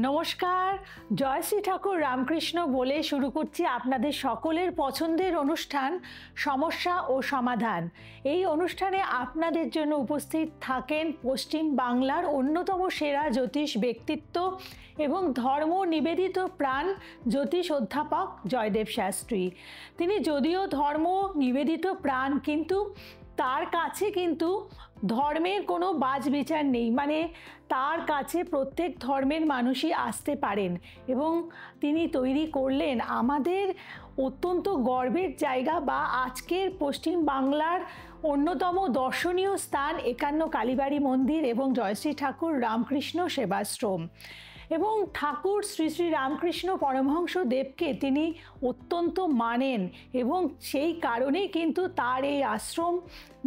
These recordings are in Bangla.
নমস্কার, জয়শ্রী ঠাকুর রামকৃষ্ণ বলে শুরু করছি আপনাদের সকলের পছন্দের অনুষ্ঠান সমস্যা ও সমাধান। এই অনুষ্ঠানে আপনাদের জন্য উপস্থিত থাকেন পশ্চিম বাংলার অন্যতম সেরা জ্যোতিষ ব্যক্তিত্ব এবং ধর্ম নিবেদিত প্রাণ জ্যোতিষ অধ্যাপক জয়দেব শাস্ত্রী। তিনি যদিও ধর্ম নিবেদিত প্রাণ, কিন্তু তার কাছে কিন্তু ধর্মের কোনো বাছবিচার নেই, মানে তার কাছে প্রত্যেক ধর্মের মানুষই আসতে পারেন। এবং তিনি তৈরি করলেন আমাদের অত্যন্ত গর্বের জায়গা বা আজকের পশ্চিম বাংলার অন্যতম দর্শনীয় স্থান ৫১ কালীবাড়ি মন্দির এবং জয়শ্রী ঠাকুর রামকৃষ্ণ সেবাশ্রম। এবং ঠাকুর শ্রী শ্রী রামকৃষ্ণ পরমহংস দেবকে তিনি অত্যন্ত মানেন এবং সেই কারণেই কিন্তু তার এই আশ্রম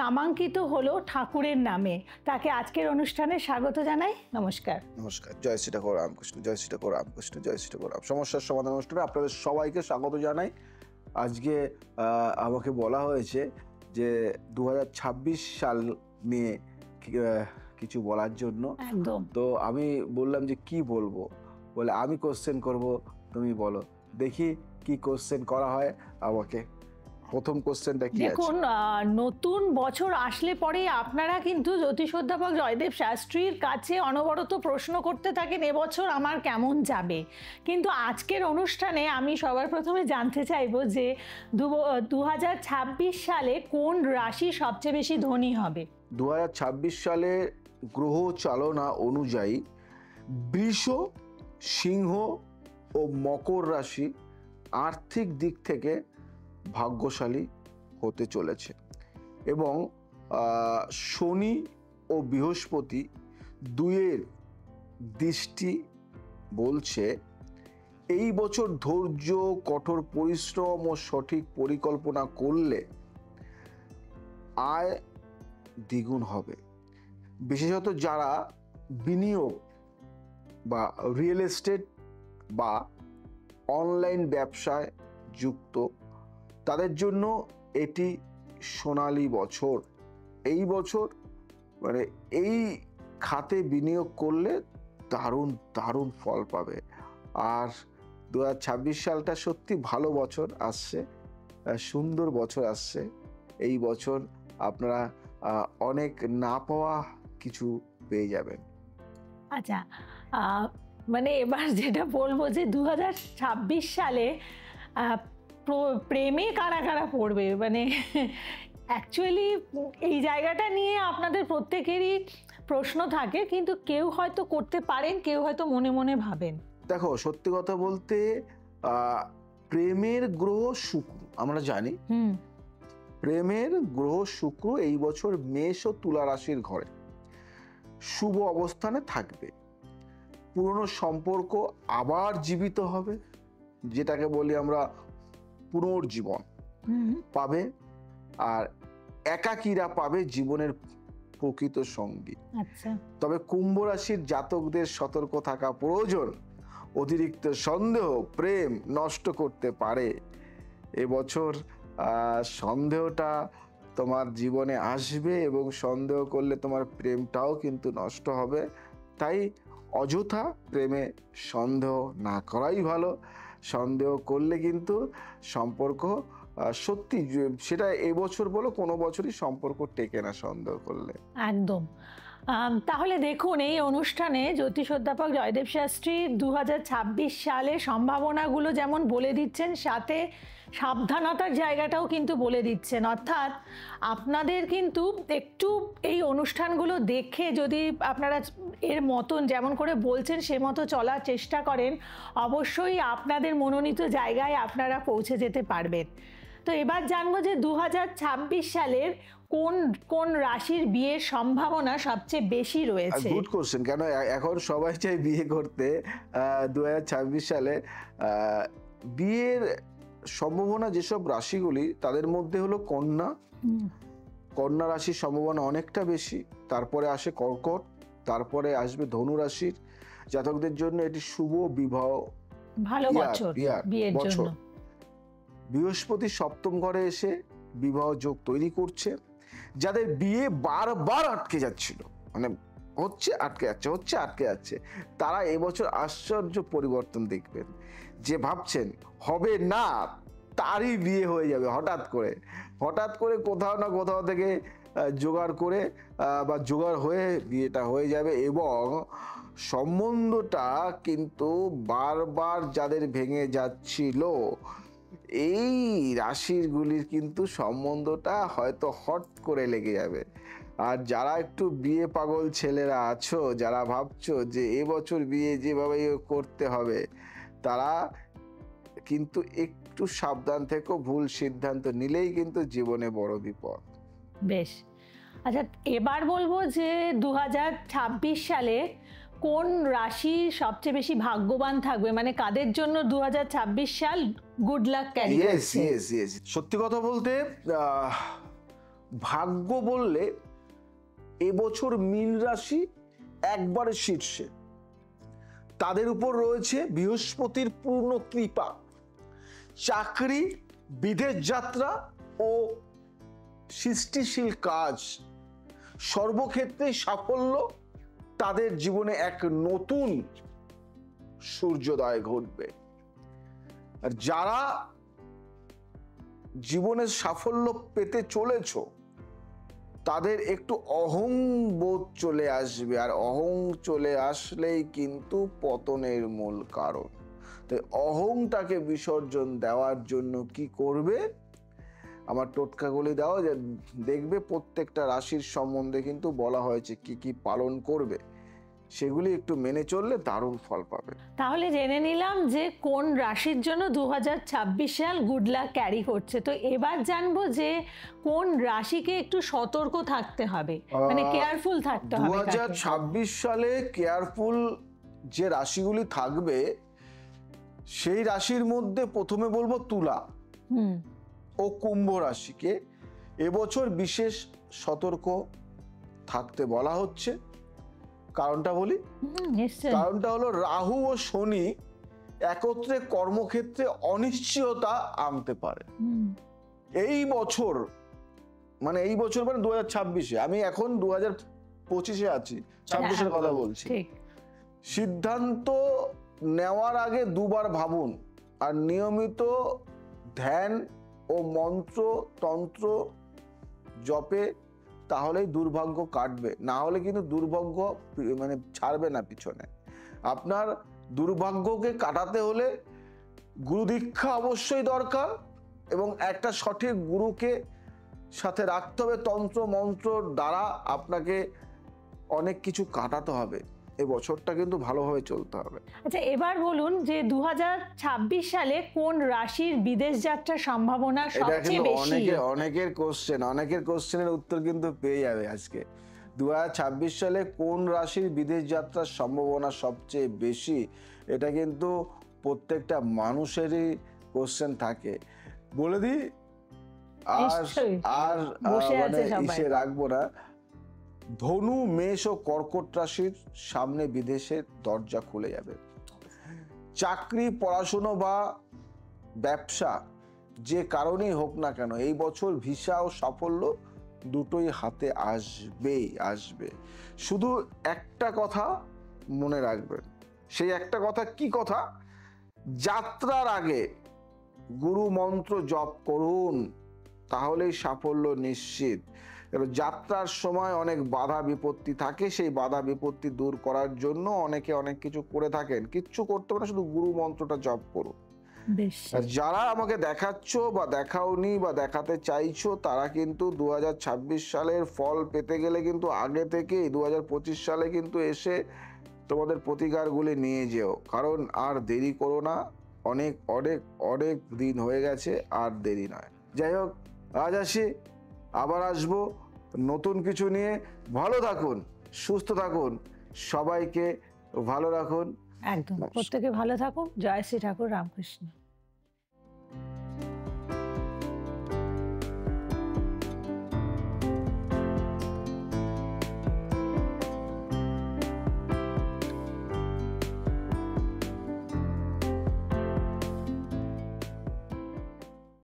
নামাঙ্কিত হলো ঠাকুরের নামে। তাকে আজকের অনুষ্ঠানে স্বাগত জানাই। নমস্কার। নমস্কার। জয় শ্রী ঠাকুর রামকৃষ্ণ, জয় শ্রী ঠাকুর রামকৃষ্ণ, জয় শ্রী ঠাকুর রাম। সমস্যার সমাধান অনুষ্ঠানে আপনাদের সবাইকে স্বাগত জানাই। আজকে আমাকে বলা হয়েছে যে ২০২৬ সাল নিয়ে কিছু বলার জন্য। একদম। তো আমি বললাম যে কি বলবো, বলে আমি কোশ্চেন করব, তুমি বলো। দেখি কি কোশ্চেন করা হয় আমাকে। প্রথম কোশ্চেনটা কি আছে? দেখুন, নতুন বছর আসলে পরে আপনারা কিন্তু জ্যোতিষ অধ্যাপক জয়দেব শাস্ত্রীর কাছে অনবরত প্রশ্ন করতে থাকেন এবছর আমার কেমন যাবে। কিন্তু আজকের অনুষ্ঠানে আমি সবার প্রথমে জানতে চাইবো যে ২০২৬ সালে কোন রাশি সবচেয়ে বেশি ধনী হবে? ২০২৬ সালে গ্রহ চালনা অনুযায়ী বৃষ, সিংহ ও মকর রাশি আর্থিক দিক থেকে ভাগ্যশালী হতে চলেছে। এবং শনি ও বৃহস্পতি দুইয়ের দৃষ্টি বলছে এই বছর ধৈর্য, কঠোর পরিশ্রম ও সঠিক পরিকল্পনা করলে আয় দ্বিগুণ হবে। বিশেষত যারা বিনিয়োগ বা রিয়েল এস্টেট বা অনলাইন ব্যবসায় যুক্ত তাদের জন্য এটি সোনালী বছর। এই বছর মানে এই খাতে বিনিয়োগ করলে দারুণ দারুণ ফল পাবে। আর ২০২৬ সালটা সত্যি ভালো বছর আসছে, সুন্দর বছর আসছে। এই বছর আপনারা অনেক না পাওয়া কিছু পেয়ে যাবেন। আচ্ছা, মানে এবার যেটা বলবো যে ২০২৬ সালে প্রেমে কারা কারা পড়বে, মানে অ্যাকচুয়ালি এই জায়গাটা নিয়ে আপনাদের প্রত্যেকেরই প্রশ্ন থাকে, কিন্তু কেউ হয়তো করতে পারেন, কেউ হয়তো মনে মনে ভাবেন। দেখো, সত্যি কথা বলতে প্রেমের গ্রহ শুক্র, আমরা জানি প্রেমের গ্রহ শুক্র এই বছর মেষ ও তুলা রাশির ঘরে শুভ অবস্থানে থাকবে। পুরনো সম্পর্ক আবার জীবিত হবে, যেটাকে বলি আমরা পুনর্জীবন পাবে। আর একাকীরা পাবে জীবনের প্রকৃত সঙ্গী। আচ্ছা। তবে কুম্ভ রাশির জাতকদের সতর্ক থাকা প্রয়োজন। অতিরিক্ত সন্দেহ প্রেম নষ্ট করতে পারে। এবছর সন্দেহটা তোমার জীবনে আসবে এবং সন্দেহ করলে তোমার প্রেমটাও কিন্তু নষ্ট হবে। তাই অযথা প্রেমে সন্দেহ না করাই ভালো। সন্দেহ করলে কিন্তু সম্পর্ক সত্যি, সেটা এবছর বলো কোনো বছরই সম্পর্ক টেকে না সন্দেহ করলে। একদম। তাহলে দেখুন, এই অনুষ্ঠানে জ্যোতিষ অধ্যাপক জয়দেব শাস্ত্রী ২০২৬ সালে সম্ভাবনাগুলো যেমন বলে দিচ্ছেন, সাথে সাবধানতার জায়গাটাও কিন্তু বলে দিচ্ছেন। অর্থাৎ আপনাদের কিন্তু একটু এই অনুষ্ঠানগুলো দেখে যদি আপনারা এর মতন যেমন করে বলছেন সে মতো চলার চেষ্টা করেন, অবশ্যই আপনাদের মনোনীত জায়গায় আপনারা পৌঁছে যেতে পারবেন। তো এবার জানবো যে ২০২৬ সালের কোন কোন রাশির বিয়ের সম্ভাবনা সবচেয়ে বেশি রয়েছে? Good question. কেন এখন সবাই চাই বিয়ে করতে। ২০২৬ সালে বিয়ের সম্ভাবনা যেসব রাশিগুলি, তাদের মধ্যে হলো কন্যা। কন্যা রাশির সম্ভাবনা অনেকটা বেশি। তারপরে আসে কর্কট, তারপরে আসবে ধনু রাশির জাতকদের জন্য এটি শুভ বিবাহ ভালো বছর বিয়ের জন্য। বৃহস্পতি সপ্তম ঘরে এসে বিবাহ যোগ তৈরি করছে। যাদের বিয়ে বারবার আটকে যাচ্ছিল, মানে হচ্ছে আটকে যাচ্ছে, হচ্ছে আটকে যাচ্ছে, তারা এবছর আশ্চর্য পরিবর্তন দেখবেন। যে ভাবছেন হবে না, তারই বিয়ে হয়ে যাবে হঠাৎ করে কোথাও না কোথাও থেকে জোগাড় করে বা জোগাড় হয়ে বিয়েটা হয়ে যাবে। এবং সম্বন্ধটা কিন্তু বারবার যাদের ভেঙে যাচ্ছিল, এই রাশিগুলির কিন্তু সম্বন্ধটা হয়তো হট করে লেগে যাবে। আর যারা একটু বিয়ে পাগল ছেলেরা আছো, যারা ভাবছো যে এবছর বিয়ে যেভাবে করতে হবে, তারা কিন্তু একটু সাবধান থেকো, ভুল সিদ্ধান্ত নিলেই কিন্তু জীবনে বড় বিপদ। বেশ, আচ্ছা এবার বলবো যে 2026 সালে কোন রাশি সবচেয়ে বেশি ভাগ্যবান থাকবে, মানে কাদের জন্য 2026 সাল গুড লাক ক্যারি করছে? সত্যি কথা বলতে ভাগ্য বললে এবছর মীন রাশি একবারে শীর্ষে, তাদের উপর রয়েছে বৃহস্পতির পূর্ণ কৃপা। চাকরি, বিদেশ যাত্রা ও সৃষ্টিশীল কাজ, সর্বক্ষেত্রে সাফল্য, তাদের জীবনে এক নতুন সূর্যোদয় ঘটবে। আর যারা জীবনে সাফল্য পেতে চলেছ, তাদের একটু অহং বোধ চলে আসবে, আর অহং চলে আসলেই কিন্তু পতনের মূল কারণ। তাই অহংটাকে বিসর্জন দেওয়ার জন্য কি করবে, আমার টোটকাগুলি দাও, যে দেখবে প্রত্যেকটা রাশির সম্বন্ধে কিন্তু বলা হয়েছে কি কি পালন করবে, সেগুলি একটু মেনে চললে দারুণ ফল পাবে। তাহলে জেনে নিলাম যে কোন রাশির জন্য 2026 সাল গুড লাক ক্যারি করছে। তো এবার জানবো যে কোন রাশিকে একটু সতর্ক থাকতে হবে, মানে কেয়ারফুল থাকতে হবে। 2026 সালে কেয়ারফুল যে রাশিগুলি থাকবে, সেই রাশির মধ্যে প্রথমে বলবো তুলা ও কুম্ভ রাশিকে এবছর বিশেষ সতর্ক থাকতে বলা হচ্ছে। কারণটা বলি, কারণটা হলো রাহু ও শনি একত্রে কর্মক্ষেত্রে অনিশ্চয়তা আনতে পারে এই বছর। মানে 2026-এ, আমি এখন 2025-এ আছি, 26-এর কথা বলছি। সিদ্ধান্ত নেওয়ার আগে দুবার ভাবুন, আর নিয়মিত ধ্যান ও মন্ত্র তন্ত্র জপে, তাহলেই দুর্ভাগ্য কাটবে। না হলে কিন্তু দুর্ভাগ্য মানে ছাড়বে না পিছনে। আপনার দুর্ভাগ্যকে কাটাতে হলে গুরু দীক্ষা অবশ্যই দরকার, এবং একটা সঠিক গুরুকে সাথে রাখতে হবে। তন্ত্র মন্ত্র দ্বারা আপনাকে অনেক কিছু কাটাতে হবে। এই বছরটা কিন্তু ভালোভাবে চলতে হবে। আচ্ছা এবার বলুন যে 2026 সালে কোন রাশির বিদেশ যাত্রার সম্ভাবনা সবচেয়ে বেশি? অনেকের কোশ্চেনের উত্তর কিন্তু পেয়ে যাবে আজকে। 2026 সালে কোন রাশির বিদেশ যাত্রার সম্ভাবনা সবচেয়ে বেশি, এটা কিন্তু প্রত্যেকটা মানুষেরই কোশ্চেন থাকে। বলে দিই, আর মানে ইসে রাখবো না। ধনু, মেষ ও কর্কট রাশির সামনে বিদেশের দরজা খুলে যাবে। চাকরি, পড়াশুনো বা ব্যবসা, যে কারণেই হোক না কেন, এই বছর ভিসা ও সাফল্য দুটোই হাতে আসবে। শুধু একটা কথা মনে রাখবেন, সেই একটা কথা কি কথা? যাত্রার আগে গুরু মন্ত্র জপ করুন, তাহলেই সাফল্য নিশ্চিত। যাত্রার সময় অনেক বাধা বিপত্তি থাকে, সেই বাধা বিপত্তি দূর করার জন্য অনেকে অনেক কিছু করে থাকেন। কিচ্ছু করতে হবে না, শুধু গুরু মন্ত্রটা জপ করুন। যারা আমাকে দেখাচ্ছ বা দেখাওনি বা দেখাতে চাইছো, তারা কিন্তু 2026 সালের ফল পেতে গেলে কিন্তু আগে থেকেই 2025 সালে কিন্তু এসে তোমাদের প্রতিকারগুলি নিয়ে যেও, কারণ আর দেরি করো না। অনেক অনেক অনেক দিন হয়ে গেছে, আর দেরি নয়। যাই হোক, আজ আসি, আবার আসবো নতুন কিছু নিয়ে। ভালো থাকুন, সুস্থ থাকুন, সবাইকে ভালো রাখুন। একদম, প্রত্যেকে ভালো থাকুন। জয় শ্রী ঠাকুর রামকৃষ্ণ।